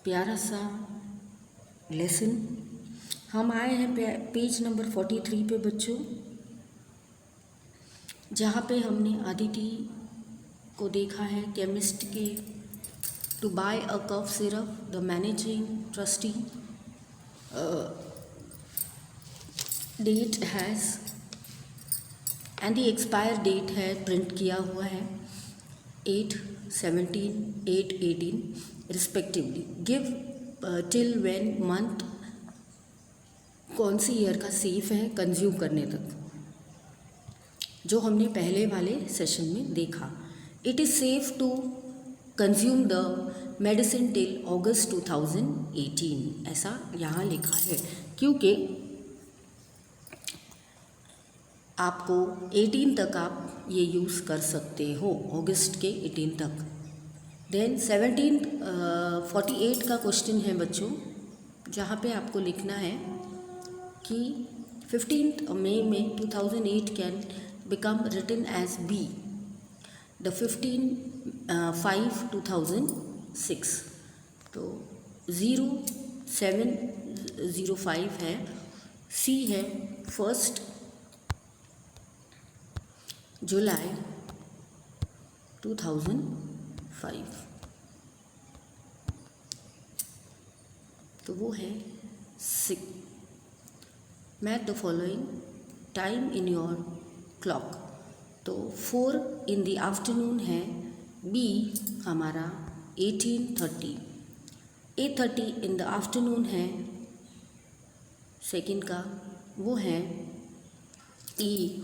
प्यारा सा लेसन। हम आए हैं पेज नंबर 43 पे बच्चों, जहाँ पे हमने अदिति को देखा है केमिस्ट के to buy a cough syrup the managing trustee date has and the expire date है प्रिंट किया हुआ है 8/17, 8/18 respectively. Give till when month कौन सी ईयर का सेफ है कंज्यूम करने तक, जो हमने पहले वाले सेशन में देखा। It is safe to consume the medicine till August 2018, ऐसा यहाँ लिखा है, क्योंकि आपको 18 तक आप ये यूज़ कर सकते हो, अगस्त के 18 तक। देन 48 का क्वेश्चन है बच्चों, जहाँ पे आपको लिखना है कि 15 मई में 2008 can become written as be the 15/5/2006। तो 0705 है, सी है 1 जुलाई 2005। तो वो है 6। Match the following time in your clock. तो 4 इन द आफ्टरनून है, बी हमारा 18:30। 8:30 इन द आफ्टरनून है सेकंड का, वो है ई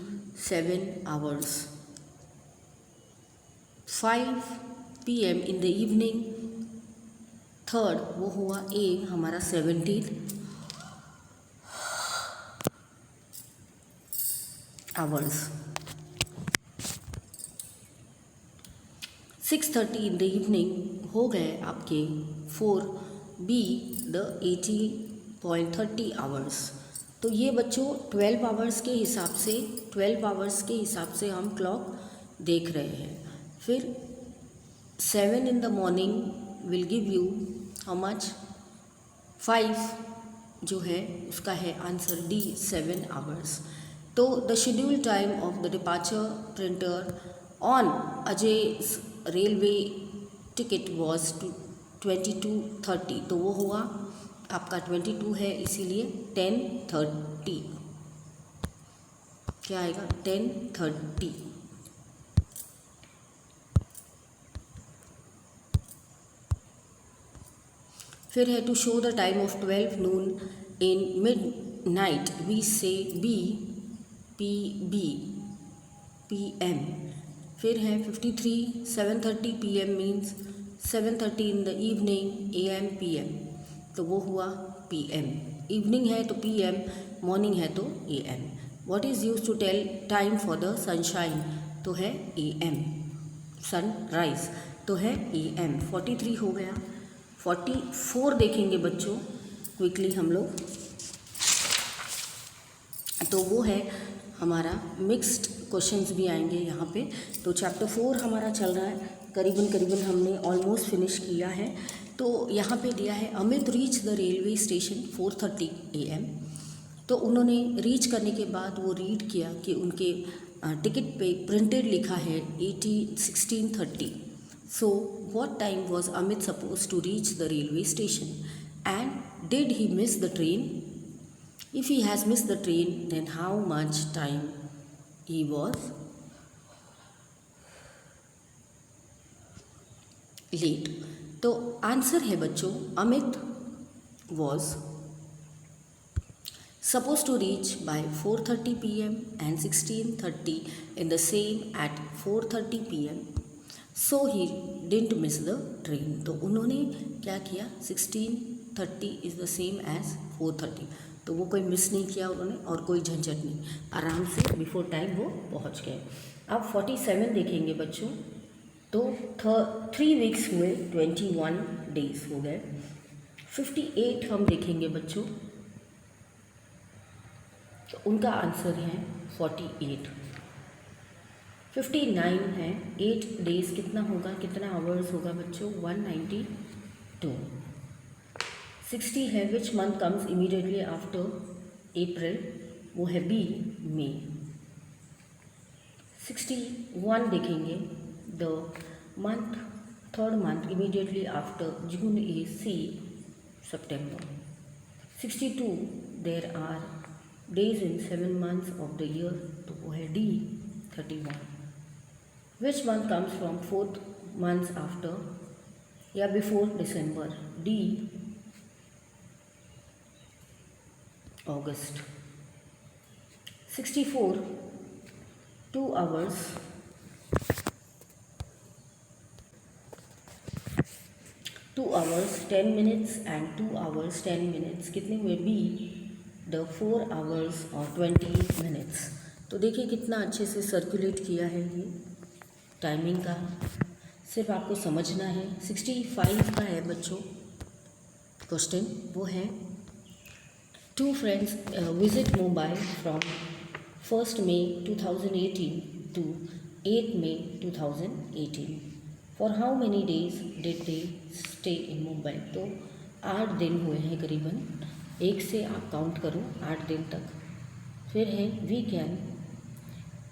7 hours। 5 PM in the evening third, वो हुआ ए हमारा 17 hours। 6:30 इन द इवनिंग हो गए आपके 4 बी द 18.30 hours। तो ये बच्चों 12 आवर्स के हिसाब से हम क्लॉक देख रहे हैं। फिर 7 in the morning will give you how much, 5 जो है उसका है आंसर डी 7 hours। तो the schedule time of the departure printer on Ajay railway ticket was 22:30। तो वो हुआ आपका 22 है, इसीलिए 10:30 क्या आएगा 10:30। फिर है to show the time of 12 noon in midnight we say be PM। फिर है 53 7:30 PM means 7:30 in the evening AM PM। तो वो हुआ PM। इवनिंग है तो PM, मॉर्निंग है तो AM। What is use to tell time for the sunshine, तो है AM। सनराइज तो है AM। 43 हो गया। 44 देखेंगे बच्चों क्विकली हम लोग, तो वो है हमारा मिक्स्ड क्वेश्चंस भी आएंगे यहाँ पे। तो चैप्टर 4 हमारा चल रहा है, करीबन हमने ऑलमोस्ट फिनिश किया है। तो यहाँ पे दिया है Amit reach the railway station 4:30 AM। तो उन्होंने रीच करने के बाद वो रीड किया कि उनके टिकट पे प्रिंटेड लिखा है 16:30। So what time was Amit suppose to reach the railway station and did he miss the train? If he has missed the train, then how much time he was late? तो answer है बच्चों, Amit was supposed to reach by 4:30 PM and 16:30 in the same at 4:30 PM. So he didn't miss the train. तो उन्होंने क्या किया, 16:30 is the same as 4:30। तो वो कोई मिस नहीं किया उन्होंने और कोई झंझट नहीं, आराम से बिफोर टाइम वो पहुंच गए। अब 47 देखेंगे बच्चों। तो 3 weeks हुए, 21 days हो गए। 58 हम देखेंगे बच्चों, तो उनका आंसर है 48। 59 है, 8 days कितना होगा, कितना आवर्स होगा बच्चों, 192। 60 है which month comes immediately after April, वो है बी मई। 61 देखेंगे, the month third month immediately after June is C September। 62 there are days in 7 months of the year, तो वो है D 31। Which month comes from fourth month after या before December, D August। 64 2 hours 2 hours 10 minutes and 2 hours 10 minutes कितने हुए, be the 4 hours और 20 minutes। तो देखिए कितना अच्छे से सर्कुलेट किया है ये टाइमिंग का, सिर्फ आपको समझना है। 65 का है बच्चों क्वेश्चन, वो है two friends visit Mumbai from 1st May 2018 to 8th May 2018। For how many days did they stay in Mumbai. तो 8 दिन हुए हैं करीबन, 1 से आप काउंट करो 8 दिन तक। फिर है वी कैन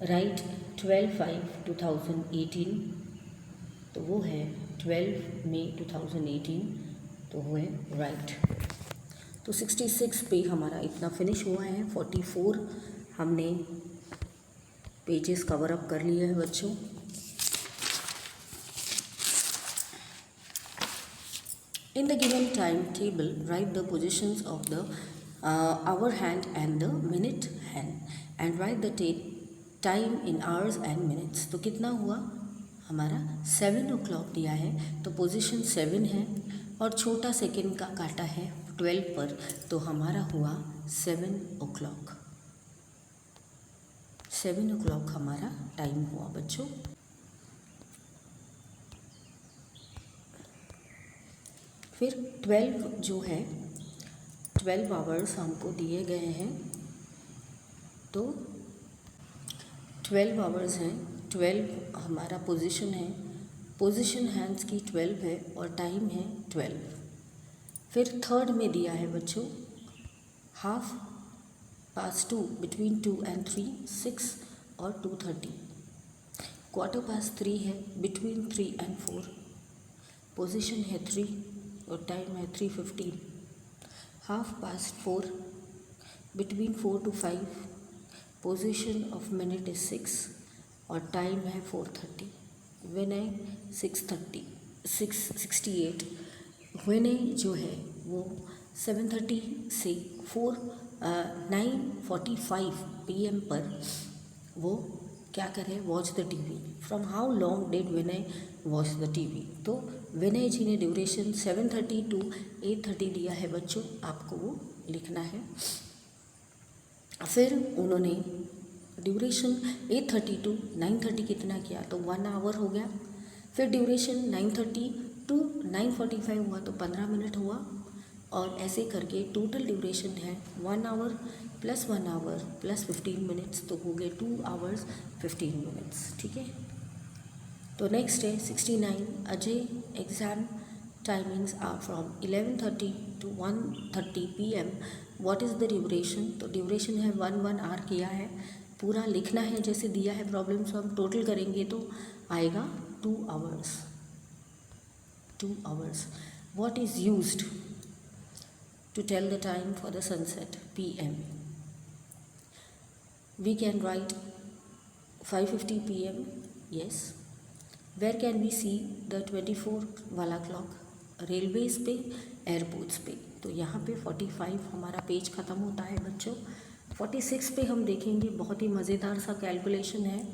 राइट 12/5/2018, तो वो है 12 May 2018, तो वो है राइट। तो 66 पे हमारा इतना फिनिश हुआ है। 44 हमने पेजेस कवर अप कर लिए हैं बच्चों। In the given time table, write the positions of the hour hand and the minute hand and write the time in hours and minutes। तो कितना हुआ हमारा 7 o'clock दिया है, तो पोजीशन 7 है और छोटा सेकंड का काटा है 12 पर, तो हमारा हुआ 7 o'clock। 7 o'clock हमारा टाइम हुआ बच्चों। फिर 12 जो है 12 आवर्स हमको दिए गए हैं, तो 12 आवर्स हैं। 12 हमारा पोजीशन है, पोजीशन हैंड्स की 12 है और टाइम है 12। फिर थर्ड में दिया है बच्चों 2:30 बिटवीन 2 and 3 6 और 2:30। 3:15 है बिटवीन 3 and 4, पोजीशन है 3 और टाइम है 3:15। 4:30 between 4 to 5, position of minute is 6 और टाइम है 4:30। व्हेन 68 व्हेन जो है वो 7:30 से 9:45 PM पर वो क्या करें, watch the TV. From how long did Vinay watch the TV. तो विनय जी ने ड्यूरेशन 7:30 to 8:30 दिया है बच्चों, आपको वो लिखना है। फिर उन्होंने ड्यूरेशन 8:30 to 9:30 कितना किया, तो 1 hour हो गया। फिर ड्यूरेशन 9:30 to 9:45 हुआ, तो 15 मिनट हुआ, और ऐसे करके टोटल ड्यूरेशन है 1 hour + 1 hour + 15 minutes, तो हो गए 2 hours 15 minutes। ठीक है, तो नेक्स्ट है 69 Ajay exam timings are from 11:30 to 1:30 PM। What is the duration. तो ड्यूरेशन है 1 hour किया है, पूरा लिखना है जैसे दिया है प्रॉब्लम, सो हम टोटल करेंगे तो आएगा 2 hours। 2 hours। What is used to tell the time for the sunset, PM। We can write 5:50 PM, yes। Where can we see the 24 वाला clock, रेलवेज पे, एयरपोर्ट्स पे। तो यहाँ पे 45 हमारा पेज ख़त्म होता है बच्चों। 46 पे हम देखेंगे, बहुत ही मज़ेदार सा कैलकुलेशन है,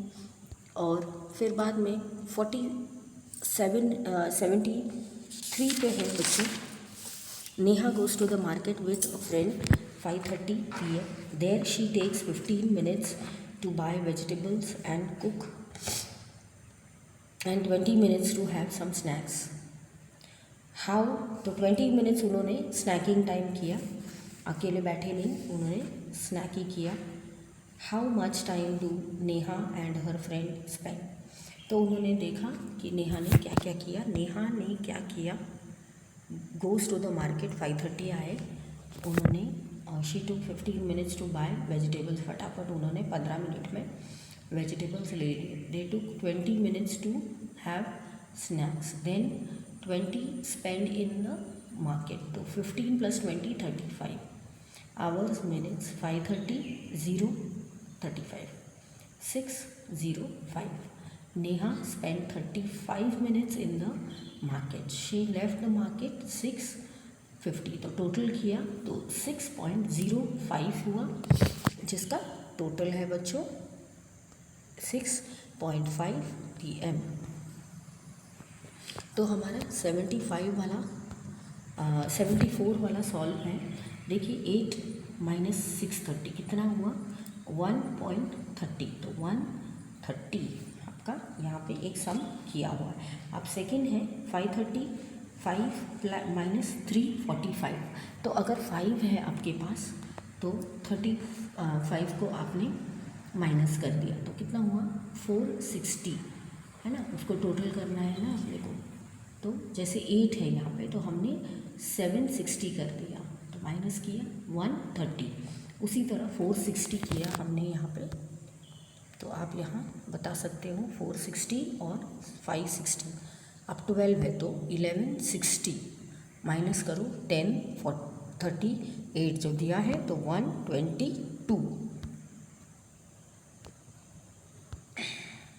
और फिर बाद में 73 पे है बच्चों। Neha goes to the market with a friend 5:30 PM. There she takes 15 minutes to buy vegetables and cook, and 20 minutes to have some snacks. How? तो 20 minutes उन्होंने स्नैकिंग टाइम किया, अकेले बैठे नहीं, उन्होंने स्नैक ही किया। How much time do Neha and her friend spend? तो उन्होंने देखा कि नेहा ने क्या क्या किया। नेहा ने क्या किया, गोज़ टू द मार्केट 5:30 आए, उन्होंने she took 15 minutes to buy vegetables, फटाफट उन्होंने 15 मिनट में वेजिटेबल्स ले लिए। They took 20 minutes to have snacks, then 20 spend in the market, तो 15 + 20 35 hours minutes, 5:30 0 35 6:05. Neha spent 35 minutes in the market. She left the market 6:50. तो total किया तो 6.05 हुआ, जिसका टोटल है बच्चों 6.5 PM। तो हमारा 74 वाला सॉल्व है। देखिए 8 - 6:30 कितना हुआ 1.30, तो 130 आपका यहाँ पे एक सम किया हुआ है। अब सेकंड है 5:30, 5 - 3:45। तो अगर 5 है आपके पास तो 35 को आपने माइनस कर दिया तो कितना हुआ 460, है ना, उसको टोटल करना है ना अपने को। तो जैसे 8 है यहाँ पे तो हमने 760 कर दिया, तो माइनस किया 130। उसी तरह 460 किया हमने यहाँ पे, तो आप यहाँ बता सकते हो 460 और 560। अब 12 है तो 1160 माइनस करो 10 38 जो दिया है तो 122।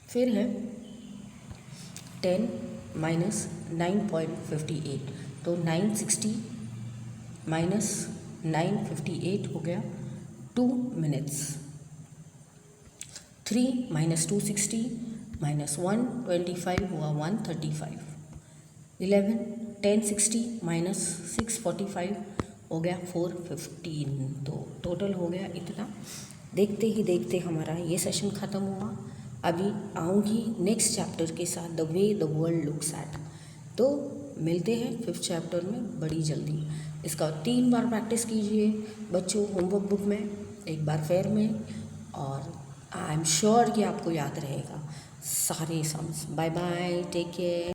फिर है 10 - 9.58, तो 960 - 958 हो गया 2 मिनट्स। 3 - 260 - 125 हुआ 135। 11 1060 - 645 हो गया 415। तो टोटल हो गया इतना। देखते ही देखते हमारा ये सेशन ख़त्म हुआ। अभी आऊँगी नेक्स्ट चैप्टर के साथ, the way the world looks at. तो मिलते हैं 5th चैप्टर में बड़ी जल्दी। इसका 3 बार प्रैक्टिस कीजिए बच्चों, होमवर्क बुक में, एक बार फेयर में, और आई एम श्योर कि आपको याद रहेगा सारे sums. Bye bye, take care.